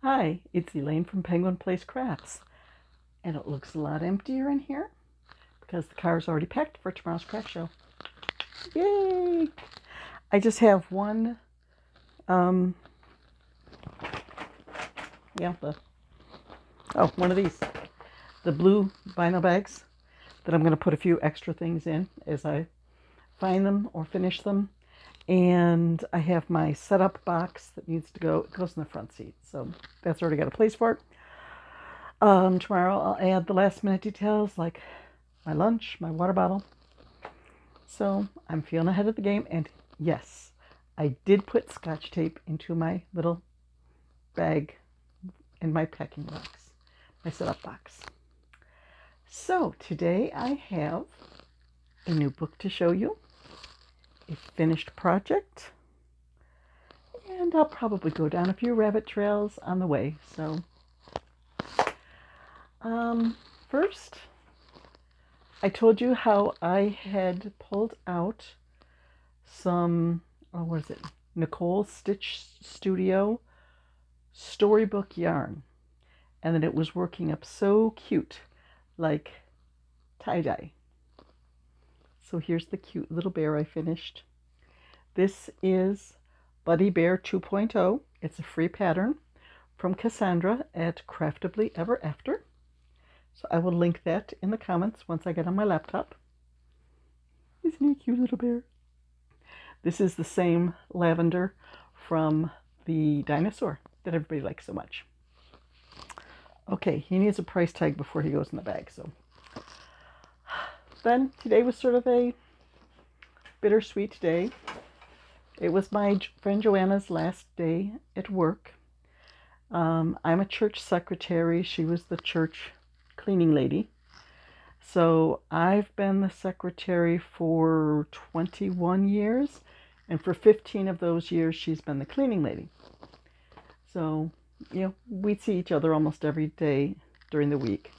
Hi, it's Elaine from Penguin Place Crafts, and it looks a lot emptier in here because the car's already packed for tomorrow's craft show. Yay! I just have one, um, one of these, the blue vinyl bags that I'm going to put a few extra things in as I find them or finish them. And I have my setup box that needs to go, it goes in the front seat, so that's already got a place for it. Tomorrow I'll add the last minute details like my lunch, my water bottle. So I'm feeling ahead of the game. And yes, I did put Scotch tape into my little bag in my packing box, my setup box. So today I have a new book to show you, a finished project, and I'll probably go down a few rabbit trails on the way. So first, I told you how I had pulled out some, what is it? Nicole Stitch Studio storybook yarn. And then it was working up so cute, like tie-dye. So here's the cute little bear I finished. This is Buddy Bear 2.0. It's a free pattern from Cassandra at Craftably Ever After. So I will link that in the comments once I get on my laptop. Isn't he a cute little bear? This is the same lavender from the dinosaur that everybody likes so much. Okay, he needs a price tag before he goes in the bag. So then today was sort of a bittersweet day. It was my friend Joanna's last day at work. I'm a church secretary. She was the church cleaning lady. So I've been the secretary for 21 years, and for 15 of those years, she's been the cleaning lady. So, we'd see each other almost every day during the week,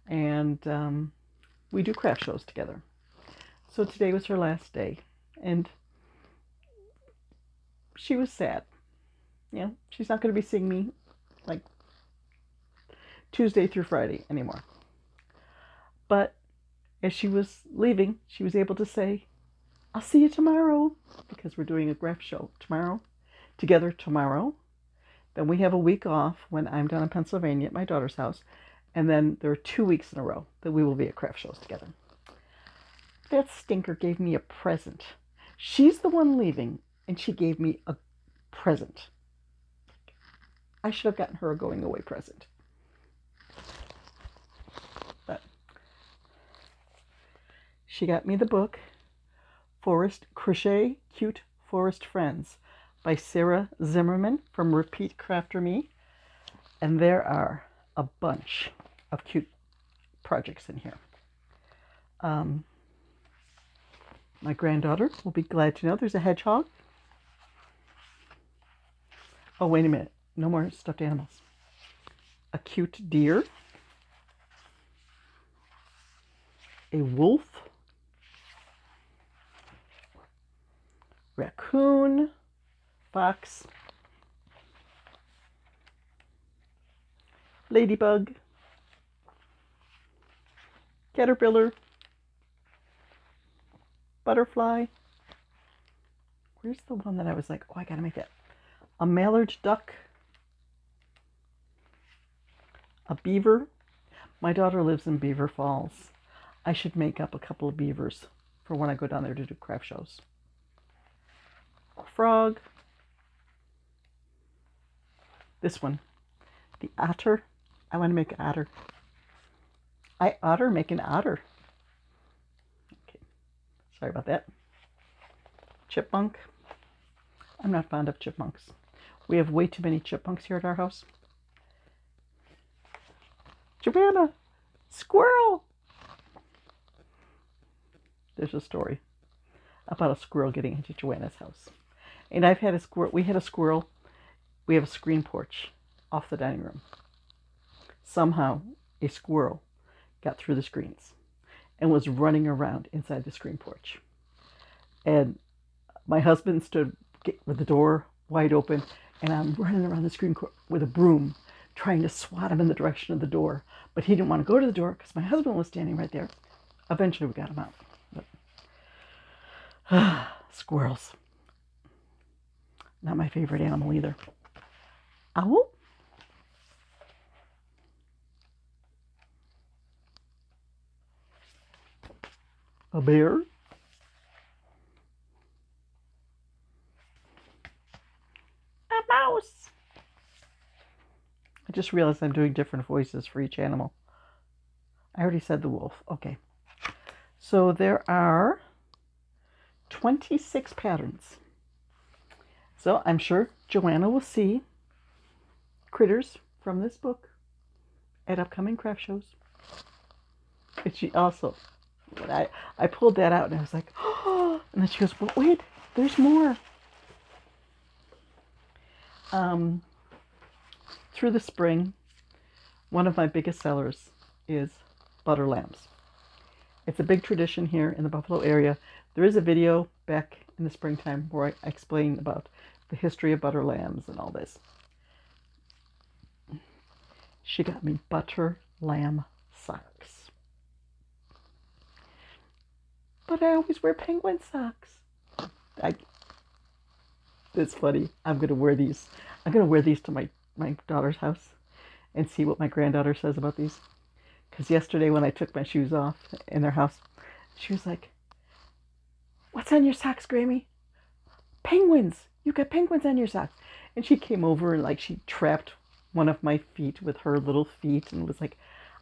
and we do craft shows together. So today was her last day, and she was sad. She's not going to be seeing me like Tuesday through Friday anymore. But as she was leaving, she was able to say, I'll see you tomorrow, because we're doing a craft show together tomorrow. Then we have a week off when I'm down in Pennsylvania at my daughter's house. And then there are 2 weeks in a row that we will be at craft shows together. That stinker gave me a present. She's the one leaving, and she gave me a present. I should have gotten her a going away present. But she got me the book, Forest Crochet Cute Forest Friends by Sarah Zimmerman from Repeat Crafter Me. And there are a bunch of cute projects in here. My granddaughter will be glad to know there's a hedgehog. Oh, wait a minute. No more stuffed animals. A cute deer. A wolf. Raccoon. Fox. Ladybug. Caterpillar. Butterfly. Where's the one that I was like, oh, I gotta make that? A mallard duck. A beaver. My daughter lives in Beaver Falls. I should make up a couple of beavers for when I go down there to do craft shows. A frog. This one. The otter. I want to make an otter. I otter make an otter. Okay. Sorry about that. Chipmunk. I'm not fond of chipmunks. We have way too many chipmunks here at our house. Joanna, squirrel! There's a story about a squirrel getting into Joanna's house. And I've had a squirrel. We had a squirrel. We have a screen porch off the dining room. Somehow, a squirrel got through the screens and was running around inside the screen porch. And my husband stood with the door wide open, and I'm running around the screen with a broom trying to swat him in the direction of the door. But he didn't want to go to the door because my husband was standing right there. Eventually we got him out. But, squirrels. Not my favorite animal either. Owl? A bear? A mouse? I just realized I'm doing different voices for each animal. I already said the wolf. Okay. So there are 26 patterns. So I'm sure Joanna will see critters from this book at upcoming craft shows. And she also, when I pulled that out and I was like, oh, and then she goes, well, wait, there's more. Through the spring, one of my biggest sellers is butter lambs. It's a big tradition here in the Buffalo area. There is a video back in the springtime where I explain about the history of butter lambs and all this. She got me butter lamb socks. But I always wear penguin socks. It's funny. I'm going to wear these. I'm going to wear these to my daughter's house and see what my granddaughter says about these. Because yesterday when I took my shoes off in their house, she was like, what's on your socks, Grammy? Penguins. You got penguins on your socks. And she came over and she trapped one of my feet with her little feet and was like,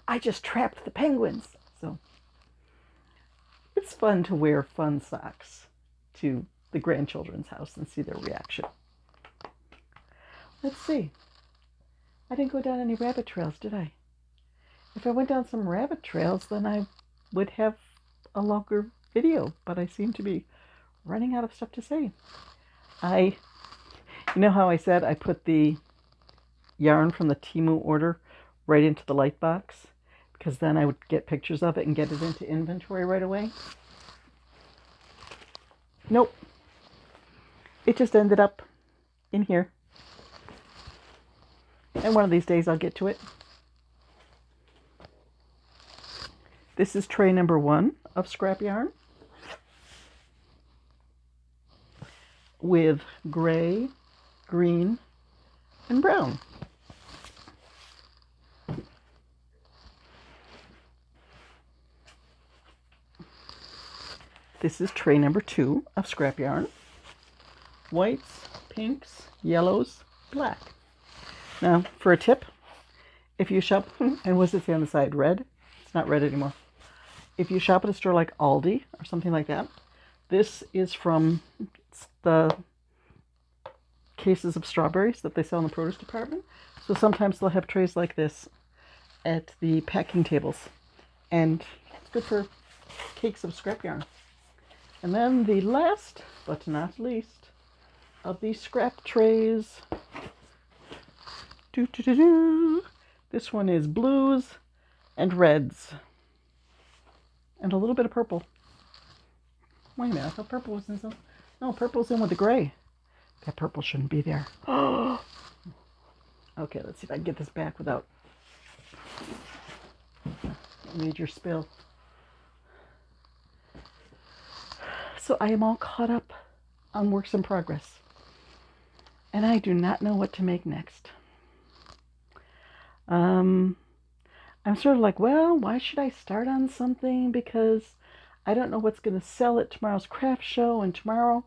I just trapped the penguins. So it's fun to wear fun socks to the grandchildren's house and see their reaction. Let's see. I didn't go down any rabbit trails, did I? If I went down some rabbit trails, then I would have a longer video, but I seem to be running out of stuff to say. You know how I said I put the yarn from the Temu order right into the light box? Because then I would get pictures of it and get it into inventory right away. Nope. It just ended up in here. And one of these days I'll get to it. This is tray number 1 of scrap yarn with gray, green, and brown. This is tray number 2 of scrap yarn. Whites, pinks, yellows, black. Now, for a tip, if you shop, and what's it say on the side? Red? It's not red anymore. If you shop at a store like Aldi or something like that, this is from the cases of strawberries that they sell in the produce department. So sometimes they'll have trays like this at the packing tables. And it's good for cakes of scrap yarn. And then the last, but not least, of these scrap trays. This one is blues and reds. And a little bit of purple. Wait a minute, I thought purple was in some... No, purple's in with the gray. That purple shouldn't be there. Okay, let's see if I can get this back without major spill. So I am all caught up on works in progress. And I do not know what to make next. I'm sort of like, well, why should I start on something? Because I don't know what's going to sell at tomorrow's craft show. And tomorrow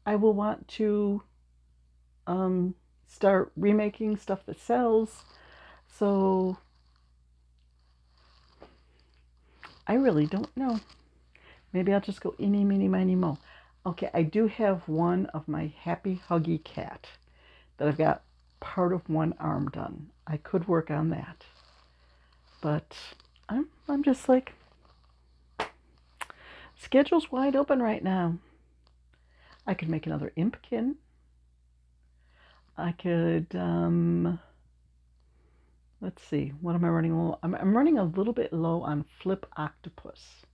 I will want to start remaking stuff that sells. So I really don't know. Maybe I'll just go eeny, meeny, miny, mo. Okay, I do have one of my Happy Huggy Cat that I've got part of one arm done. I could work on that. But I'm just like, schedule's wide open right now. I could make another Impkin. I could, let's see, what am I running low? I'm running a little bit low on Flip Octopus.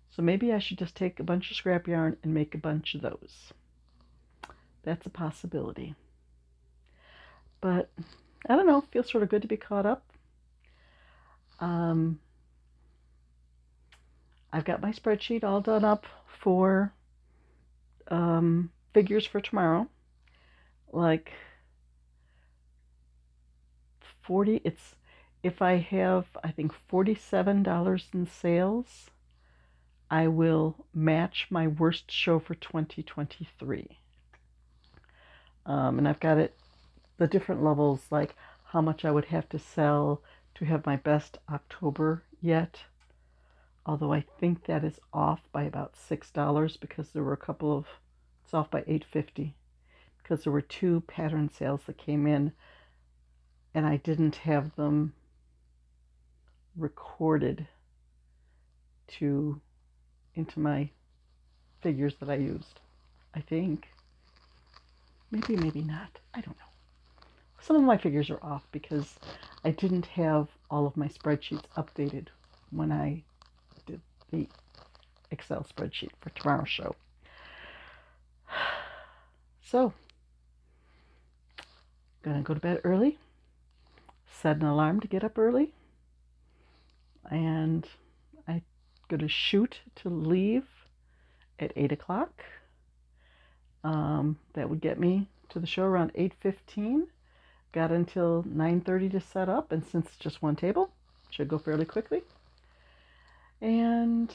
So maybe I should just take a bunch of scrap yarn and make a bunch of those. That's a possibility. But I don't know, feels sort of good to be caught up. I've got my spreadsheet all done up for figures for tomorrow. Like 40, it's if I have, I think, $47 in sales, I will match my worst show for 2023. And I've got it, the different levels, like how much I would have to sell to have my best October yet. Although I think that is off by about $6 because there were a couple of, it's off by $8.50 because there were 2 pattern sales that came in and I didn't have them recorded into my figures that I used. I think. Maybe not. I don't know. Some of my figures are off because I didn't have all of my spreadsheets updated when I did the Excel spreadsheet for tomorrow's show. So, gonna go to bed early, set an alarm to get up early, and I'm gonna shoot to leave at 8 o'clock. That would get me to the show around 8:15. Got until 9:30 to set up, and since it's just one table, should go fairly quickly. And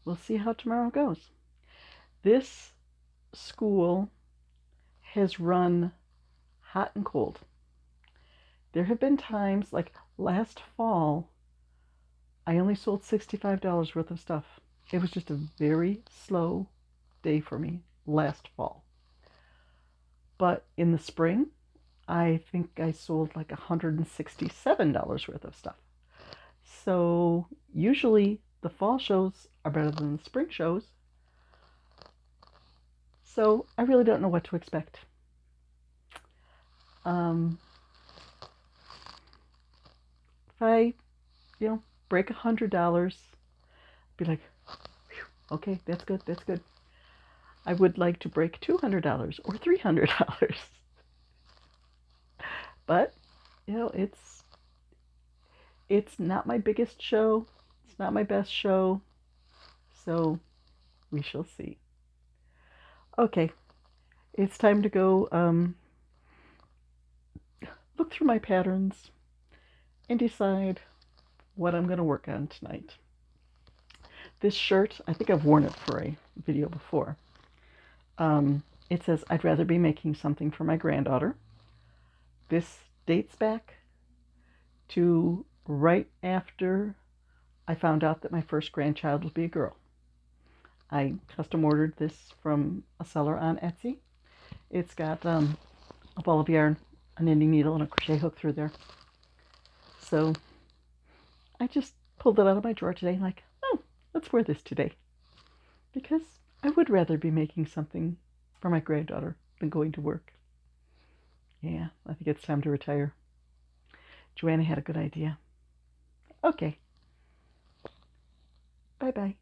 we'll see how tomorrow goes. This school has run hot and cold. There have been times, like last fall, I only sold $65 worth of stuff. It was just a very slow day for me last fall. But in the spring, I think I sold like $167 worth of stuff. So usually the fall shows are better than the spring shows. So I really don't know what to expect. If I, break $100, be like, okay, that's good, that's good. I would like to break $200 or $300. But, it's not my biggest show. It's not my best show. So we shall see. Okay, it's time to go look through my patterns and decide what I'm going to work on tonight. This shirt, I think I've worn it for a video before. It says, I'd rather be making something for my granddaughter. This dates back to right after I found out that my first grandchild would be a girl. I custom ordered this from a seller on Etsy. It's got a ball of yarn, a knitting needle, and a crochet hook through there. So I just pulled it out of my drawer today, like, oh, let's wear this today. Because I would rather be making something for my granddaughter than going to work. Yeah, I think it's time to retire. Joanna had a good idea. Okay. Bye-bye.